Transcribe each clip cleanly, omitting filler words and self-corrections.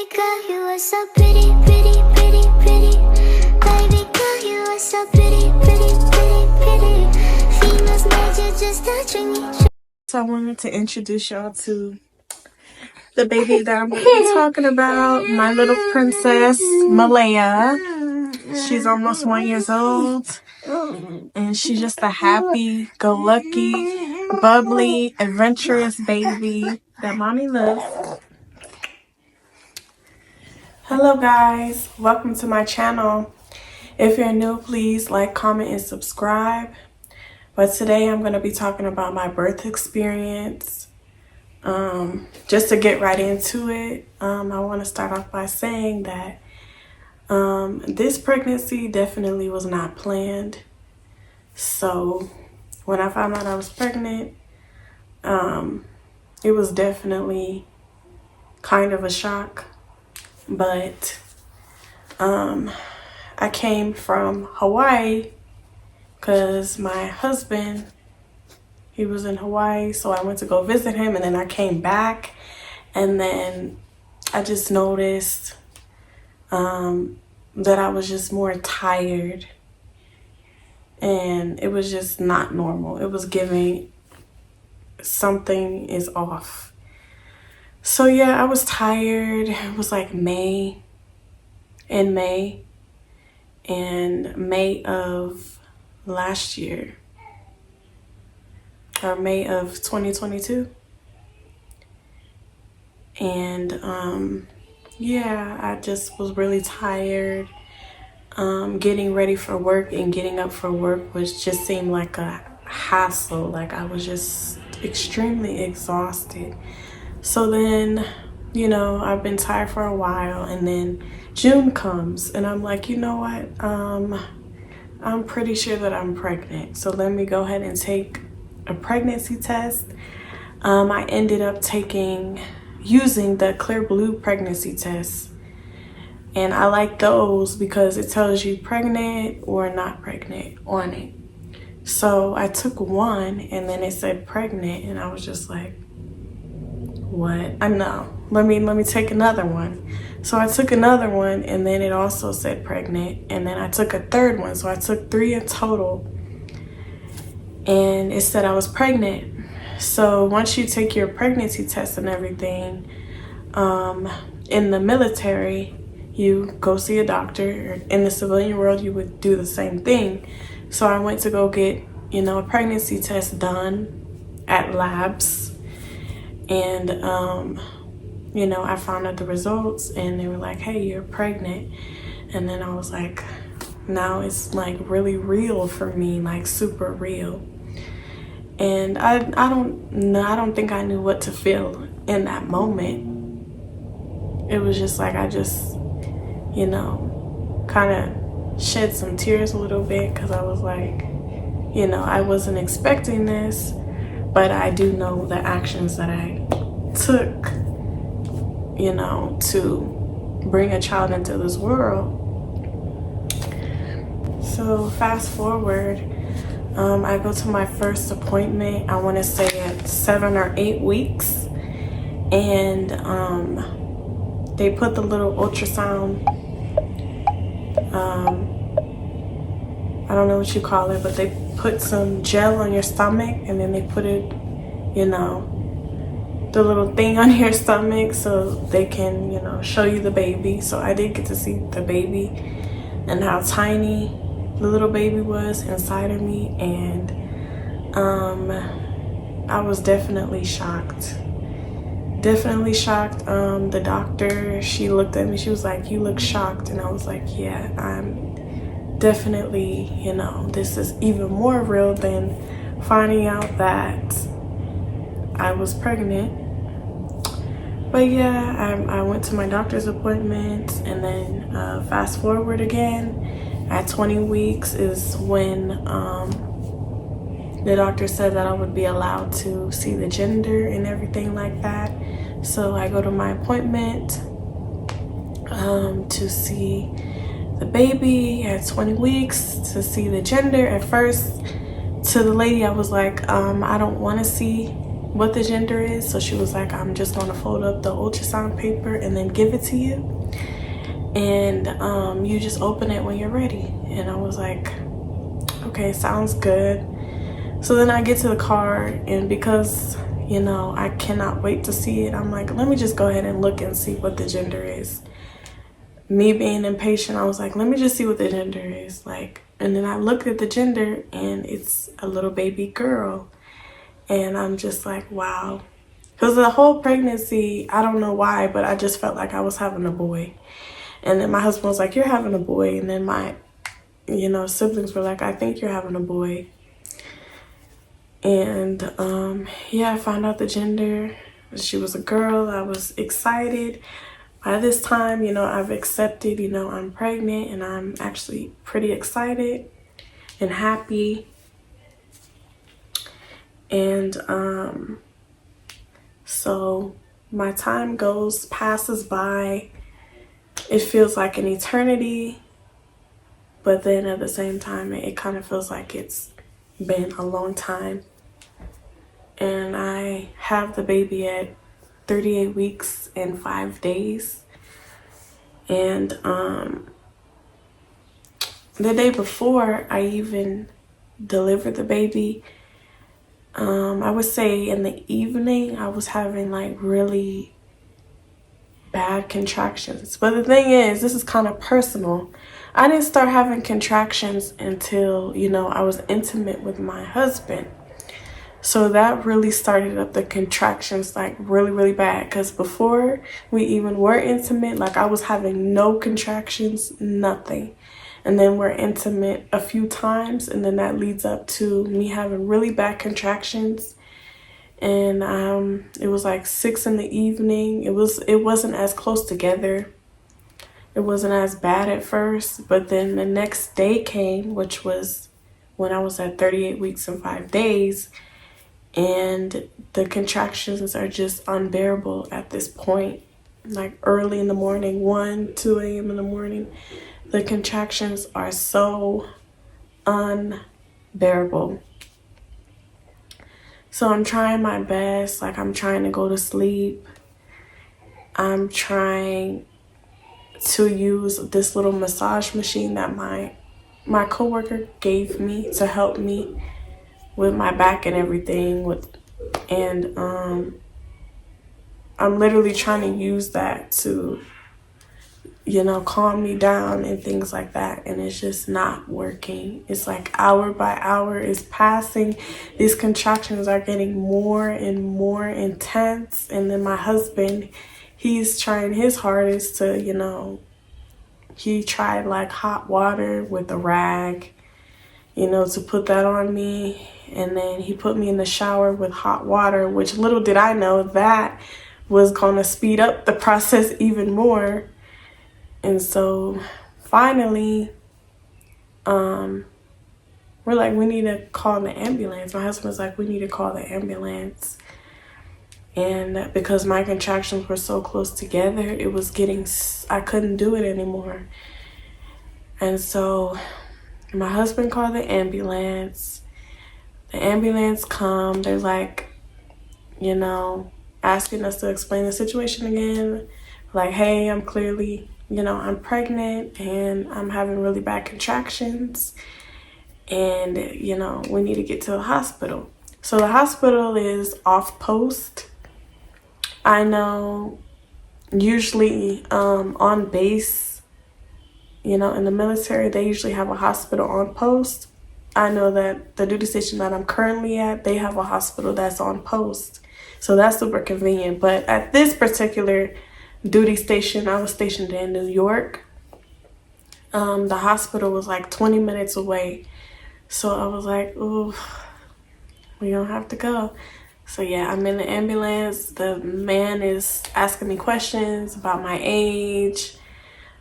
Baby girl, you are so pretty, pretty, pretty, pretty. Baby girl, you are so pretty, pretty, pretty, pretty. Females magic just touching me. So I wanted to introduce y'all to the baby that I'm going to be talking about, my little princess, Malaya. She's almost 1 year old, and she's just a happy-go-lucky, bubbly, adventurous baby that mommy loves. Hello guys, welcome to my channel. If you're new, please like, comment, and subscribe. But today I'm going to be talking about my birth experience. Just to get right into it, I want to start off by saying that this pregnancy definitely was not planned. So when I found out I was pregnant, it was definitely kind of a shock. But I came from Hawaii because my husband, he was in Hawaii, so I went to go visit him, and then I came back, and then I just noticed that I was just more tired, and it was just not normal. It was giving something is off. So yeah, I was tired. It was like May of last year, or May of 2022. And yeah, I just was really tired. Getting ready for work and getting up for work just seemed like a hassle. Like I was just extremely exhausted. So then, you know, I've been tired for a while, and then June comes and I'm like, you know what? I'm pretty sure that I'm pregnant. So let me go ahead and take a pregnancy test. I ended up using the Clear Blue pregnancy test. And I like those because it tells you pregnant or not pregnant on it. So I took one and then it said pregnant, and I was just like, what? I know. Let me take another one. So I took another one, and then it also said pregnant, and then I took a third one. So I took 3 in total, and it said I was pregnant. So once you take your pregnancy test and everything, in the military, you go see a doctor. In the civilian world, you would do the same thing. So I went to go get, a pregnancy test done at labs. And, I found out the results, and they were like, hey, you're pregnant. And then I was like, now it's like really real for me, like super real. And I don't think I knew what to feel in that moment. It was just like, I just, kind of shed some tears a little bit, because I was like, I wasn't expecting this, but I do know the actions that I took, to bring a child into this world. So fast forward, I go to my first appointment, I want to say at 7 or 8 weeks, and they put the little ultrasound, I don't know what you call it, but they put some gel on your stomach, and then they put it, the little thing on your stomach so they can, show you the baby. So I did get to see the baby and how tiny the little baby was inside of me, and I was definitely shocked. The doctor, she looked at me, she was like, you look shocked. And I was like, yeah, I'm definitely, this is even more real than finding out that I was pregnant. But yeah, I went to my doctor's appointment, and then fast forward again, at 20 weeks is when the doctor said that I would be allowed to see the gender and everything like that. So I go to my appointment to see the baby at 20 weeks, to see the gender. At first, to the lady, I was like, I don't want to see what the gender is. So she was like, I'm just gonna fold up the ultrasound paper and then give it to you, and you just open it when you're ready. And I was like, okay, sounds good. So then I get to the car, and because, you know, I cannot wait to see it, I'm like, let me just go ahead and look and see what the gender is. Me being impatient, I was like, let me just see what the gender is. Like, and then I looked at the gender, and it's a little baby girl. And I'm just like, wow. Because the whole pregnancy, I don't know why, but I just felt like I was having a boy. And then my husband was like, you're having a boy. And then my, you know, siblings were like, I think you're having a boy. And yeah, I found out the gender. She was a girl. I was excited. By this time, you know, I've accepted, you know, I'm pregnant, and I'm actually pretty excited and happy. And so my time passes by. It feels like an eternity, but then at the same time, it kind of feels like it's been a long time. And I have the baby at 38 weeks and 5 days. And the day before I even delivered the baby, I would say in the evening, I was having like really bad contractions. But the thing is, this is kind of personal. I didn't start having contractions until, you know, I was intimate with my husband. So that really started up the contractions like really, really bad. Because before we even were intimate, like I was having no contractions, nothing. And then we're intimate a few times, and then that leads up to me having really bad contractions. And it was like 6 in the evening. It wasn't as close together. It wasn't as bad at first, but then the next day came, which was when I was at 38 weeks and 5 days. And the contractions are just unbearable at this point. Like early in the morning, 1, 2 a.m. in the morning, the contractions are so unbearable. So I'm trying my best. Like, I'm trying to go to sleep. I'm trying to use this little massage machine that my coworker gave me to help me with my back and everything. And I'm literally trying to use that to, you know, calm me down and things like that. And it's just not working. It's like hour by hour is passing. These contractions are getting more and more intense. And then my husband, he's trying his hardest to, you know, he tried like hot water with a rag, you know, to put that on me. And then he put me in the shower with hot water, which little did I know that was going to speed up the process even more. And so finally, we're like, we need to call the ambulance. My husband's like, we need to call the ambulance. And because my contractions were so close together, it was I couldn't do it anymore. And so my husband called the ambulance. The ambulance come. They're like, you know, asking us to explain the situation again. Like, hey, I'm clearly, you know, I'm pregnant and I'm having really bad contractions. And, you know, we need to get to the hospital. So the hospital is off post. I know usually on base, you know, in the military, they usually have a hospital on post. I know that the duty station that I'm currently at, they have a hospital that's on post. So that's super convenient. But at this particular duty station, I was stationed in New York. The hospital was like 20 minutes away. So I was like, ooh, we don't have to go. So yeah, I'm in the ambulance. The man is asking me questions about my age.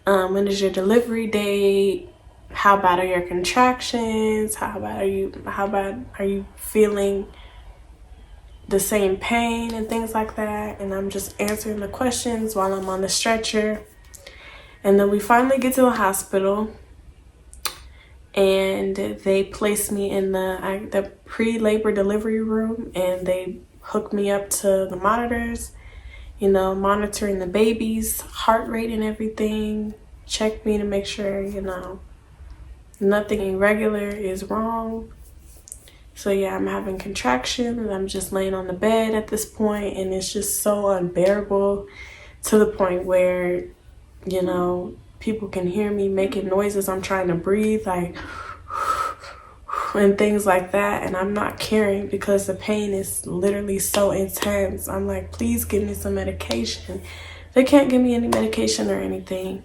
When is your delivery date? How bad are your contractions? How bad are you feeling the same pain and things like that? And I'm just answering the questions while I'm on the stretcher. And then we finally get to the hospital, and they place me in the pre-labor delivery room, and they hook me up to the monitors, you know, monitoring the baby's heart rate and everything, check me to make sure, you know, nothing irregular is wrong. So yeah, I'm having contractions and I'm just laying on the bed at this point, and it's just so unbearable to the point where, you know, people can hear me making noises. I'm trying to breathe, like, and things like that, and I'm not caring because the pain is literally so intense. I'm like, please give me some medication. They can't give me any medication or anything.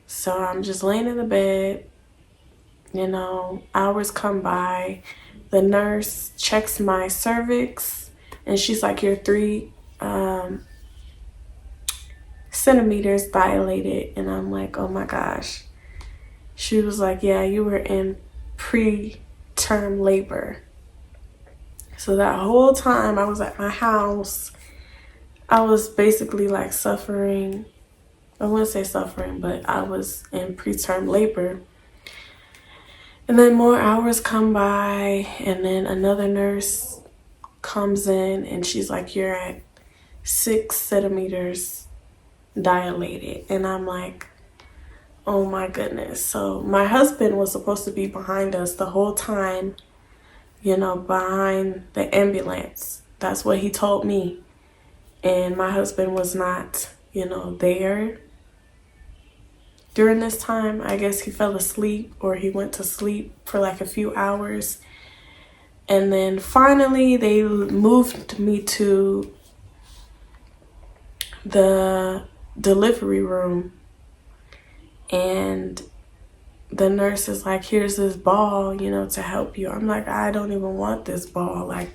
So I'm just laying in the bed, you know, hours come by. The nurse checks my cervix and she's like, you're 3 centimeters dilated. And I'm like, oh my gosh. She was like, yeah, you were in preterm labor. So that whole time I was at my house, I was basically like suffering. I wouldn't say suffering, but I was in preterm labor. And then more hours come by, and then another nurse comes in and she's like, you're at 6 centimeters dilated. And I'm like, oh my goodness. So my husband was supposed to be behind us the whole time, you know, behind the ambulance. That's what he told me. And my husband was not, you know, there during this time. I guess he fell asleep or he went to sleep for like a few hours. And then finally they moved me to the delivery room. And the nurse is like, here's this ball, you know, to help you. I'm like, I don't even want this ball. Like,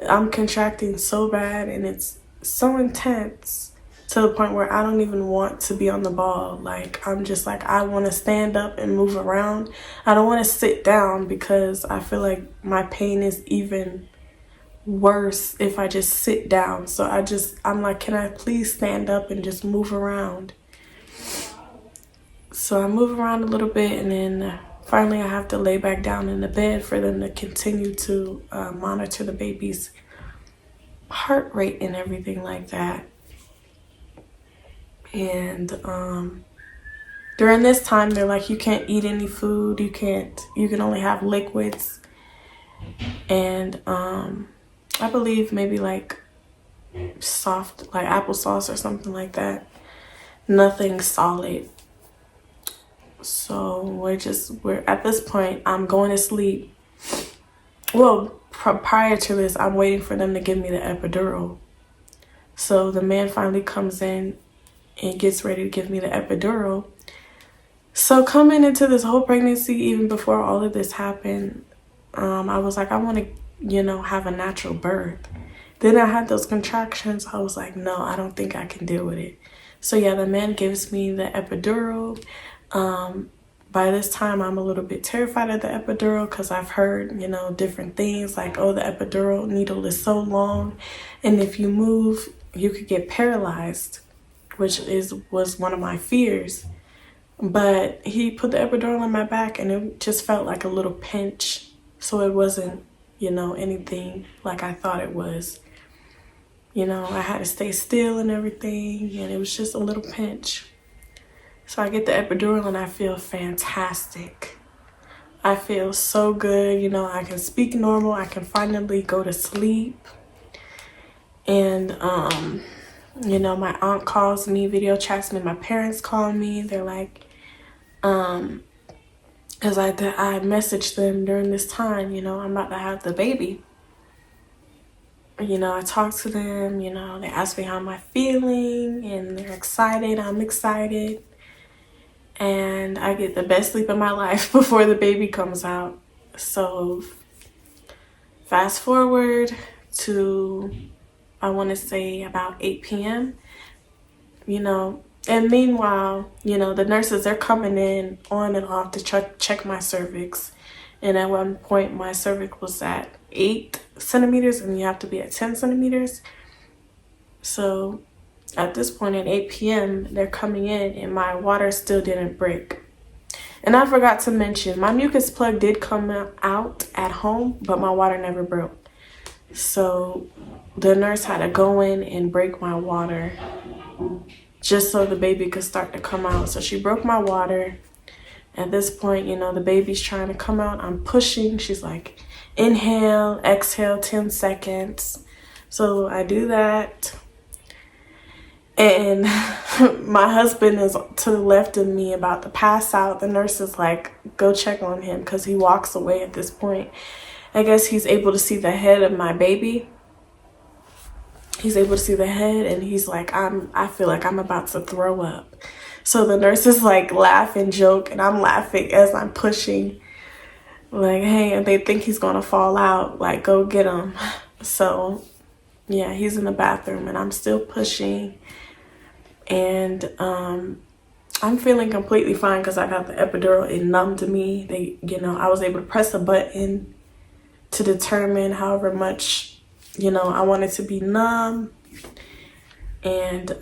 I'm contracting so bad and it's so intense to the point where I don't even want to be on the ball. Like, I'm just like, I want to stand up and move around. I don't want to sit down because I feel like my pain is even worse if I just sit down. So I'm like, can I please stand up and just move around? So I move around a little bit, and then finally I have to lay back down in the bed for them to continue to monitor the baby's heart rate and everything like that. And during this time, they're like, you can't eat any food. You can only have liquids. And I believe maybe like soft, like applesauce or something like that. Nothing solid. So we're at this point, I'm going to sleep. Well, prior to this, I'm waiting for them to give me the epidural. So the man finally comes in and gets ready to give me the epidural. So coming into this whole pregnancy, even before all of this happened, I was like, I want to, you know, have a natural birth. Then I had those contractions. I was like, no, I don't think I can deal with it. So yeah, the man gives me the epidural. By this time, I'm a little bit terrified of the epidural because I've heard, you know, different things like, oh, the epidural needle is so long, and if you move, you could get paralyzed, which was one of my fears. But he put the epidural on my back, and it just felt like a little pinch, so it wasn't, you know, anything like I thought it was. You know, I had to stay still and everything, and it was just a little pinch. So I get the epidural and I feel fantastic. I feel so good. You know, I can speak normal. I can finally go to sleep. And, you know, my aunt calls me, video chats me. My parents call me. They're like, because I messaged them during this time, you know, I'm about to have the baby. You know, I talked to them, you know, they asked me how am I feeling, and they're excited. I'm excited. And I get the best sleep of my life before the baby comes out. So fast forward to, I want to say about 8 p.m. You know, and meanwhile, you know, the nurses, they're coming in on and off to check my cervix. And at one point, my cervix was at 8 centimeters and you have to be at 10 centimeters. So at this point at 8 p.m., they're coming in and my water still didn't break. And I forgot to mention, my mucus plug did come out at home, but my water never broke. So the nurse had to go in and break my water just so the baby could start to come out. So she broke my water. At this point, you know, the baby's trying to come out. I'm pushing. She's like, inhale, exhale, 10 seconds. So I do that. And my husband is to the left of me about to pass out. The nurse is like, go check on him, because he walks away at this point. I guess he's able to see the head of my baby. He's able to see the head, and he's like, I feel like I'm about to throw up. So the nurse is like laugh and joke, and I'm laughing as I'm pushing. Like, hey, and they think he's gonna fall out. Like, go get him. So yeah, he's in the bathroom, and I'm still pushing. And I'm feeling completely fine because I got the epidural. It numbed me. I was able to press a button to determine however much, I wanted to be numb. And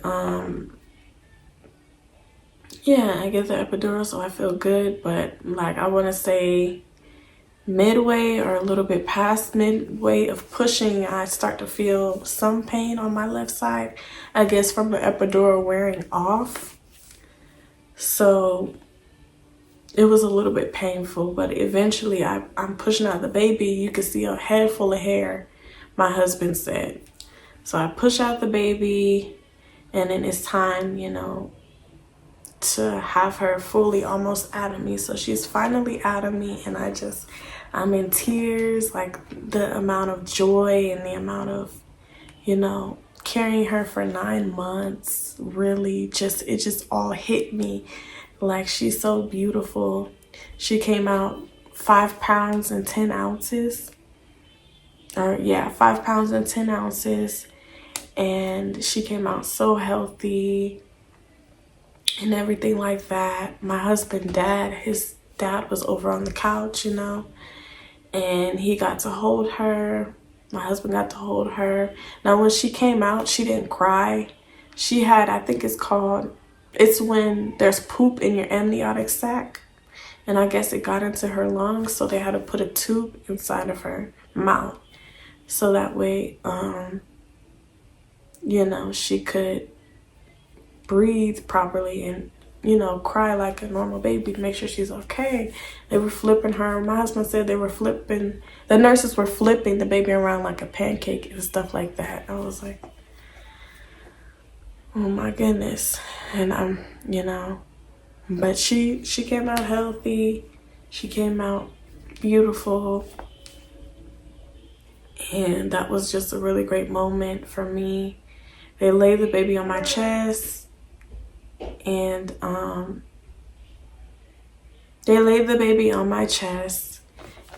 yeah, I get the epidural, so I feel good. But like, I want to say midway or a little bit past midway of pushing, I start to feel some pain on my left side, I guess from the epidural wearing off. So it was a little bit painful, but eventually I'm pushing out the baby. You can see a head full of hair, my husband said. So I push out the baby, and then it's time, to have her fully almost out of me. So she's finally out of me, and I'm in tears, like the amount of joy and the amount of, carrying her for 9 months, really it just all hit me. Like, she's so beautiful. She came out 5 pounds and 10 ounces. 5 pounds and 10 ounces. And she came out so healthy and everything like that. My husband, his dad was over on the couch, and he got to hold her. My husband got to hold her. Now, when she came out, she didn't cry. She had, I think it's when there's poop in your amniotic sac. And I guess it got into her lungs, so they had to put a tube inside of her mouth. So that way, she could breathe properly and, cry like a normal baby to make sure she's okay. They were flipping her. My husband said the nurses were flipping the baby around like a pancake and stuff like that. I was like, oh my goodness. And but she came out healthy. She came out beautiful. And that was just a really great moment for me. They laid the baby on my chest. And they laid the baby on my chest,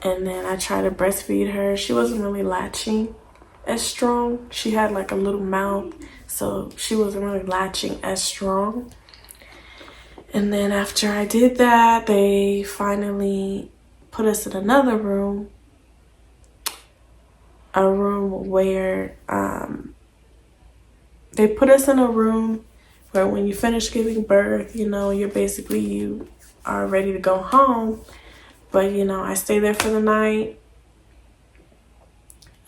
and then I tried to breastfeed her. She wasn't really latching as strong. She had like a little mouth, so she wasn't really latching as strong. And then after I did that, they finally put us in another room, a room where they put us in a room where when you finish giving birth, you are ready to go home. But, I stayed there for the night.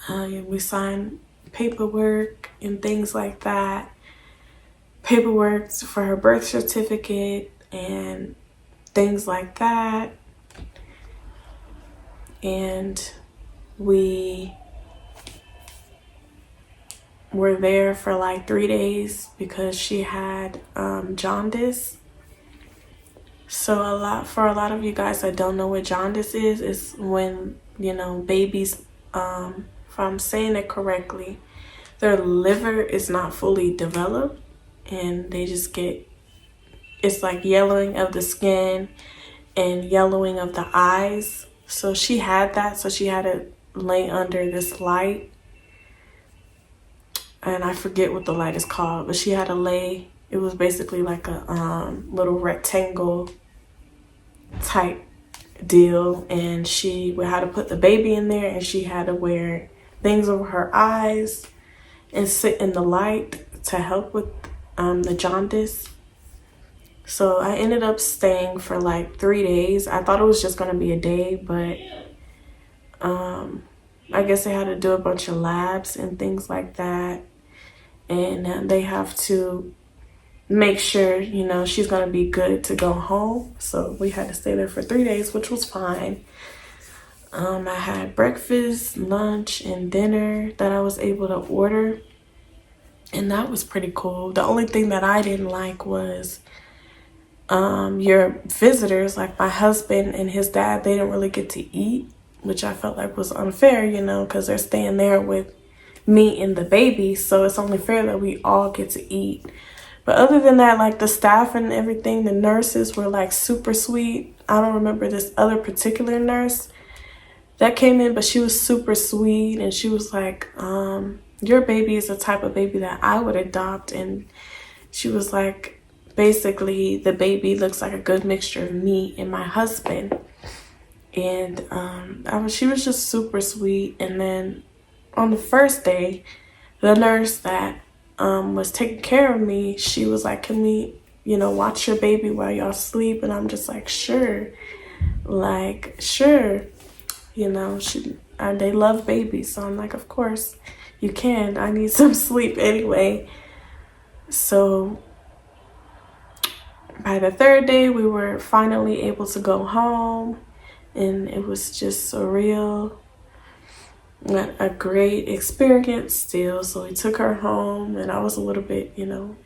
We signed paperwork and things like that. Paperwork for her birth certificate and things like that. And we were there for like 3 days because she had jaundice. So for a lot of you guys that don't know what jaundice is when, babies, if I'm saying it correctly, their liver is not fully developed, and they just it's like yellowing of the skin and yellowing of the eyes. So she had that, so she had to lay under this light. And I forget what the light is called, but she had to lay, it was basically like a little rectangle type deal, and she had to put the baby in there, and she had to wear things over her eyes and sit in the light to help with the jaundice. So I ended up staying for like 3 days. I thought it was just going to be a day, but I guess they had to do a bunch of labs and things like that. And they have to make sure, you know, she's going to be good to go home. So we had to stay there for 3 days, which was fine. I had breakfast, lunch, and dinner that I was able to order. And that was pretty cool. The only thing that I didn't like was your visitors, like my husband and his dad, they didn't really get to eat, which I felt like was unfair, you know, because they're staying there with me and the baby. So it's only fair that we all get to eat. But other than that, like the staff and everything, the nurses were like super sweet. I don't remember this other particular nurse that came in, but she was super sweet. And she was like, your baby is the type of baby that I would adopt. And she was like, basically, the baby looks like a good mixture of me and my husband. And she was just super sweet. And then on the first day, the nurse that was taking care of me, she was like, can we, you know, watch your baby while y'all sleep? And I'm just like, sure. Like, sure. You know, they love babies. So I'm like, of course you can. I need some sleep anyway. So by the third day, we were finally able to go home. And it was just surreal. A great experience still. So we took her home, and I was a little bit, you know,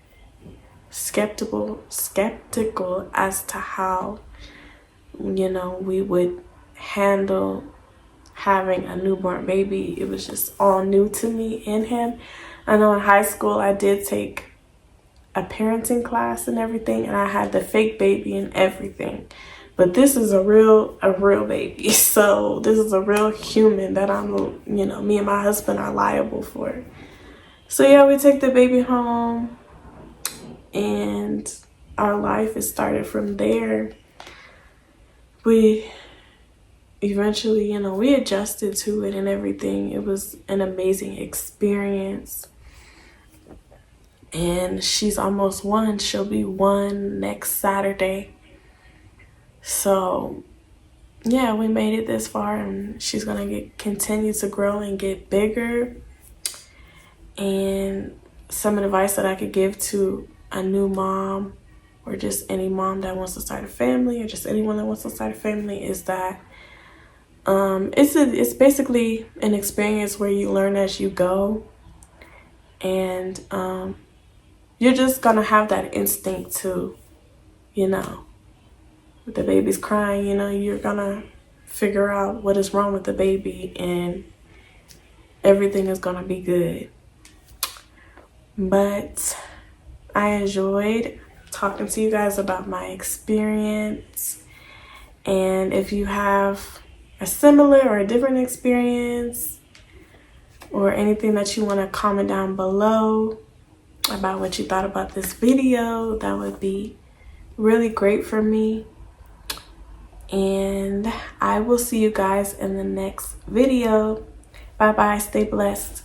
skeptical as to how, you know, we would handle having a newborn baby. It was just all new to me and him. I know in high school I did take a parenting class and everything, and I had the fake baby and everything. But this is a real baby. So this is a real human that I'm, you know, me and my husband are liable for. So yeah, we take the baby home, and our life is started from there. We eventually, you know, we adjusted to it and everything. It was an amazing experience. And she's almost 1. She'll be 1 next Saturday. So yeah, we made it this far, and she's gonna continue to grow and get bigger. And some advice that I could give to a new mom, or just any mom that wants to start a family, or just anyone that wants to start a family, is that it's basically an experience where you learn as you go. And you're just gonna have that instinct to, you know, if the baby's crying, you know, you're gonna figure out what is wrong with the baby, and everything is gonna be good. But I enjoyed talking to you guys about my experience. And if you have a similar or a different experience, or anything that you want to comment down below about what you thought about this video, that would be really great for me. And I will see you guys in the next video. Bye bye. Stay blessed.